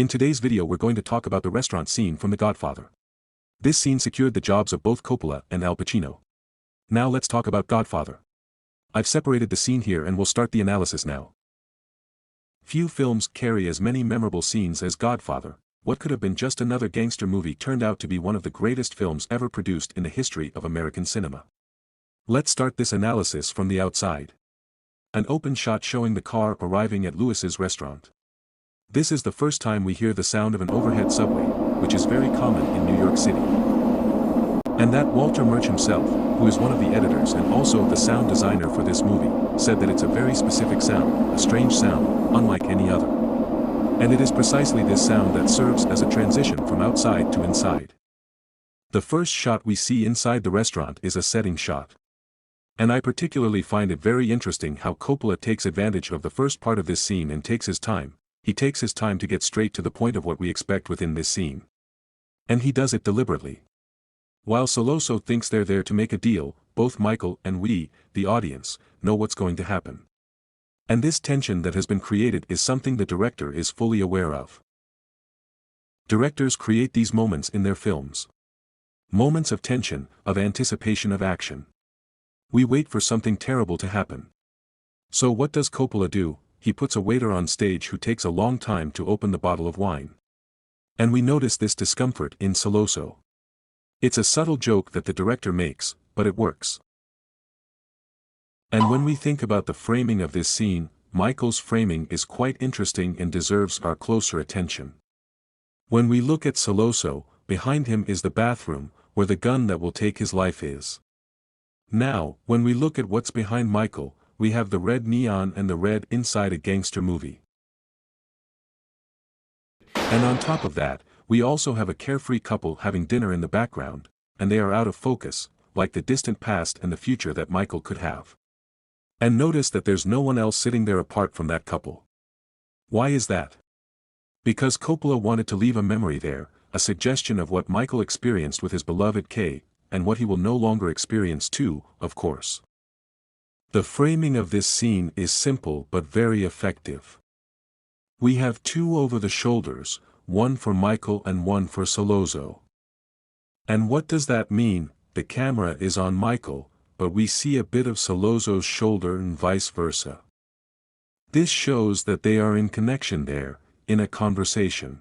In today's video we're going to talk about the restaurant scene from The Godfather. This scene secured the jobs of both Coppola and Al Pacino. Now let's talk about Godfather. I've separated the scene here and we'll start the analysis now. Few films carry as many memorable scenes as Godfather. What could have been just another gangster movie turned out to be one of the greatest films ever produced in the history of American cinema. Let's start this analysis from the outside. An open shot showing the car arriving at Lewis's restaurant. This is the first time we hear the sound of an overhead subway, which is very common in New York City. And that Walter Murch himself, who is one of the editors and also the sound designer for this movie, said that it's a very specific sound, a strange sound, unlike any other. And it is precisely this sound that serves as a transition from outside to inside. The first shot we see inside the restaurant is a setting shot. And I particularly find it very interesting how Coppola takes advantage of the first part of this scene and takes his time. He takes his time to get straight to the point of what we expect within this scene. And he does it deliberately. While Soloso thinks they're there to make a deal, both Michael and we, the audience, know what's going to happen. And this tension that has been created is something the director is fully aware of. Directors create these moments in their films. Moments of tension, of anticipation of action. We wait for something terrible to happen. So what does Coppola do? He puts a waiter on stage who takes a long time to open the bottle of wine. And we notice this discomfort in Soloso. It's a subtle joke that the director makes, but it works. And when we think about the framing of this scene, Michael's framing is quite interesting and deserves our closer attention. When we look at Soloso, behind him is the bathroom, where the gun that will take his life is. Now, when we look at what's behind Michael, we have the red neon and the red inside a gangster movie. And on top of that, we also have a carefree couple having dinner in the background, and they are out of focus, like the distant past and the future that Michael could have. And notice that there's no one else sitting there apart from that couple. Why is that? Because Coppola wanted to leave a memory there, a suggestion of what Michael experienced with his beloved Kay, and what he will no longer experience too, of course. The framing of this scene is simple but very effective. We have two over the shoulders, one for Michael and one for Soloso. And what does that mean? The camera is on Michael, but we see a bit of Soloso's shoulder and vice versa. This shows that they are in connection there, in a conversation.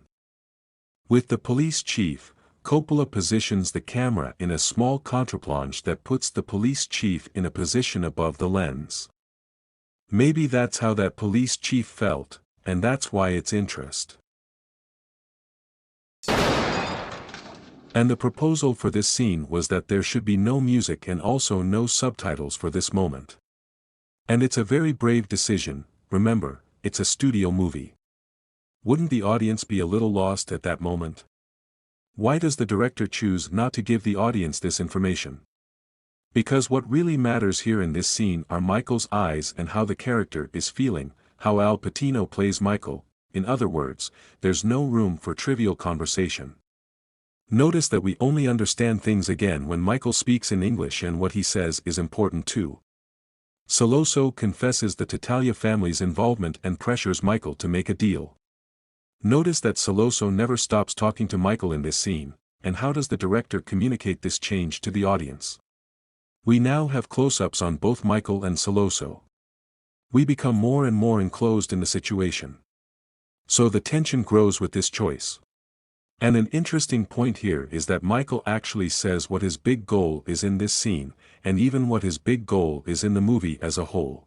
With the police chief, Coppola positions the camera in a small contraplonge that puts the police chief in a position above the lens. Maybe that's how that police chief felt, and that's why it's interest. And the proposal for this scene was that there should be no music and also no subtitles for this moment. And it's a very brave decision. Remember, it's a studio movie. Wouldn't the audience be a little lost at that moment? Why does the director choose not to give the audience this information? Because what really matters here in this scene are Michael's eyes and how the character is feeling, how Al Pacino plays Michael. In other words, there's no room for trivial conversation. Notice that we only understand things again when Michael speaks in English, and what he says is important too. Soloso confesses the Tattaglia family's involvement and pressures Michael to make a deal. Notice that Soloso never stops talking to Michael in this scene, and how does the director communicate this change to the audience? We now have close-ups on both Michael and Soloso. We become more and more enclosed in the situation. So the tension grows with this choice. And an interesting point here is that Michael actually says what his big goal is in this scene, and even what his big goal is in the movie as a whole.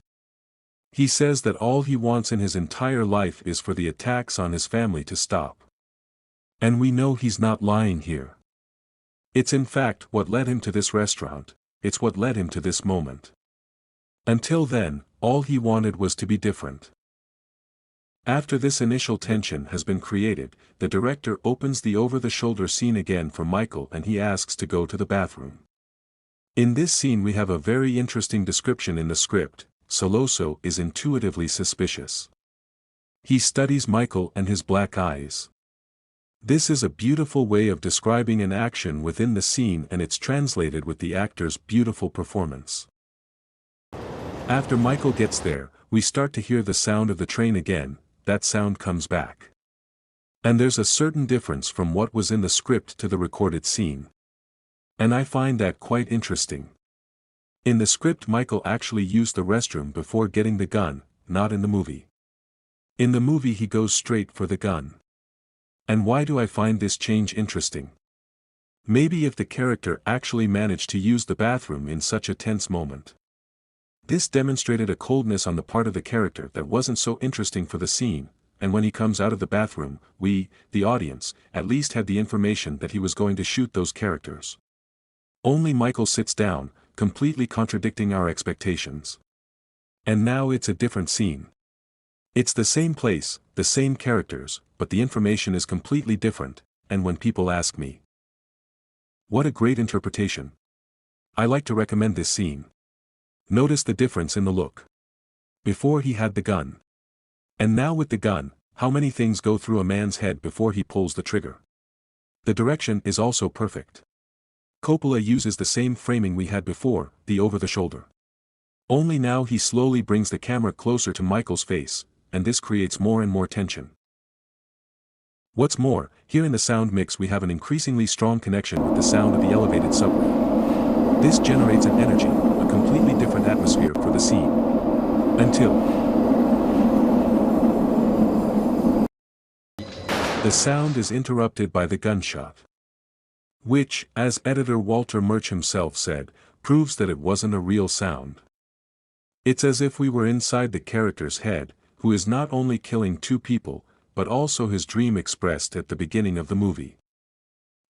He says that all he wants in his entire life is for the attacks on his family to stop. And we know he's not lying here. It's in fact what led him to this restaurant, it's what led him to this moment. Until then, all he wanted was to be different. After this initial tension has been created, the director opens the over-the-shoulder scene again for Michael and he asks to go to the bathroom. In this scene we have a very interesting description in the script. Soloso is intuitively suspicious. He studies Michael and his black eyes. This is a beautiful way of describing an action within the scene, and it's translated with the actor's beautiful performance. After Michael gets there, we start to hear the sound of the train again. That sound comes back. And there's a certain difference from what was in the script to the recorded scene. And I find that quite interesting. In the script, Michael actually used the restroom before getting the gun, not in the movie. In the movie he goes straight for the gun. And why do I find this change interesting? Maybe if the character actually managed to use the bathroom in such a tense moment. This demonstrated a coldness on the part of the character that wasn't so interesting for the scene, and when he comes out of the bathroom, we, the audience, at least had the information that he was going to shoot those characters. Only Michael sits down, completely contradicting our expectations. And now it's a different scene. It's the same place, the same characters, but the information is completely different, and when people ask me, what a great interpretation, I like to recommend this scene. Notice the difference in the look. Before he had the gun. And now with the gun, how many things go through a man's head before he pulls the trigger. The direction is also perfect. Coppola uses the same framing we had before, the over-the-shoulder. Only now he slowly brings the camera closer to Michael's face, and this creates more and more tension. What's more, here in the sound mix we have an increasingly strong connection with the sound of the elevated subway. This generates an energy, a completely different atmosphere for the scene. Until the sound is interrupted by the gunshot. Which, as editor Walter Murch himself said, proves that it wasn't a real sound. It's as if we were inside the character's head, who is not only killing two people, but also his dream expressed at the beginning of the movie.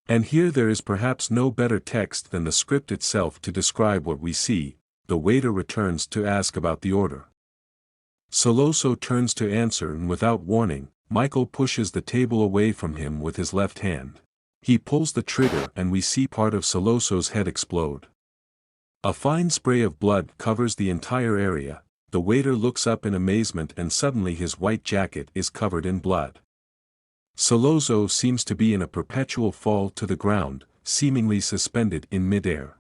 And here there is perhaps no better text than the script itself to describe what we see. The waiter returns to ask about the order. Soloso turns to answer, and without warning, Michael pushes the table away from him with his left hand. He pulls the trigger and we see part of Soloso's head explode. A fine spray of blood covers the entire area. The waiter looks up in amazement and suddenly his white jacket is covered in blood. Soloso seems to be in a perpetual fall to the ground, seemingly suspended in midair.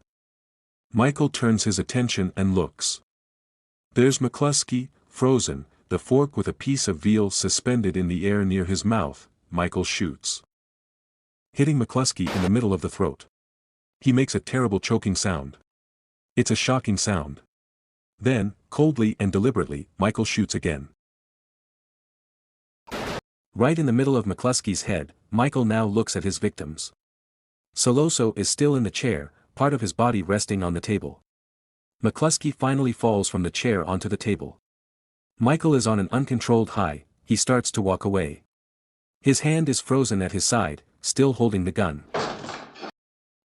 Michael turns his attention and looks. There's McCluskey, frozen, the fork with a piece of veal suspended in the air near his mouth. Michael shoots, hitting McCluskey in the middle of the throat. He makes a terrible choking sound. It's a shocking sound. Then, coldly and deliberately, Michael shoots again. Right in the middle of McCluskey's head, Michael now looks at his victims. Soloso is still in the chair, part of his body resting on the table. McCluskey finally falls from the chair onto the table. Michael is on an uncontrolled high. He starts to walk away. His hand is frozen at his side, still holding the gun.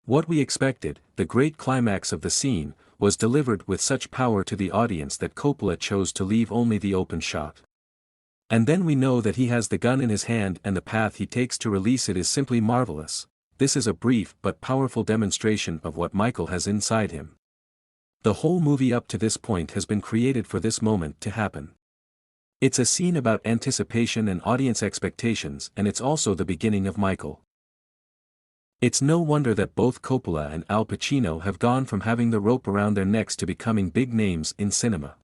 What we expected, the great climax of the scene, was delivered with such power to the audience that Coppola chose to leave only the open shot. And then we know that he has the gun in his hand and the path he takes to release it is simply marvelous. This is a brief but powerful demonstration of what Michael has inside him. The whole movie up to this point has been created for this moment to happen. It's a scene about anticipation and audience expectations, and it's also the beginning of Michael. It's no wonder that both Coppola and Al Pacino have gone from having the rope around their necks to becoming big names in cinema.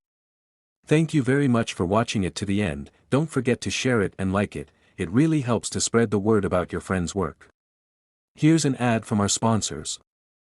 Thank you very much for watching it to the end. Don't forget to share it and like it. It really helps to spread the word about your friend's work. Here's an ad from our sponsors.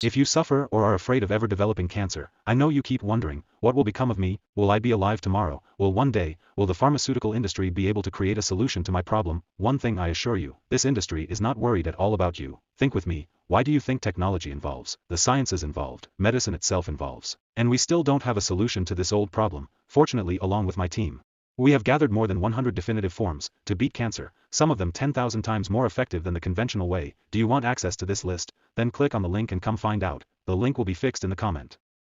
If you suffer or are afraid of ever developing cancer, I know you keep wondering, what will become of me? Will I be alive tomorrow? Will one day, will the pharmaceutical industry be able to create a solution to my problem? One thing I assure you, this industry is not worried at all about you. Think with me, why do you think technology involves, the sciences involved, medicine itself involves? And we still don't have a solution to this old problem, fortunately along with my team. We have gathered more than 100 definitive forms to beat cancer, some of them 10,000 times more effective than the conventional way. Do you want access to this list? Then click on the link and come find out. The link will be fixed in the comment.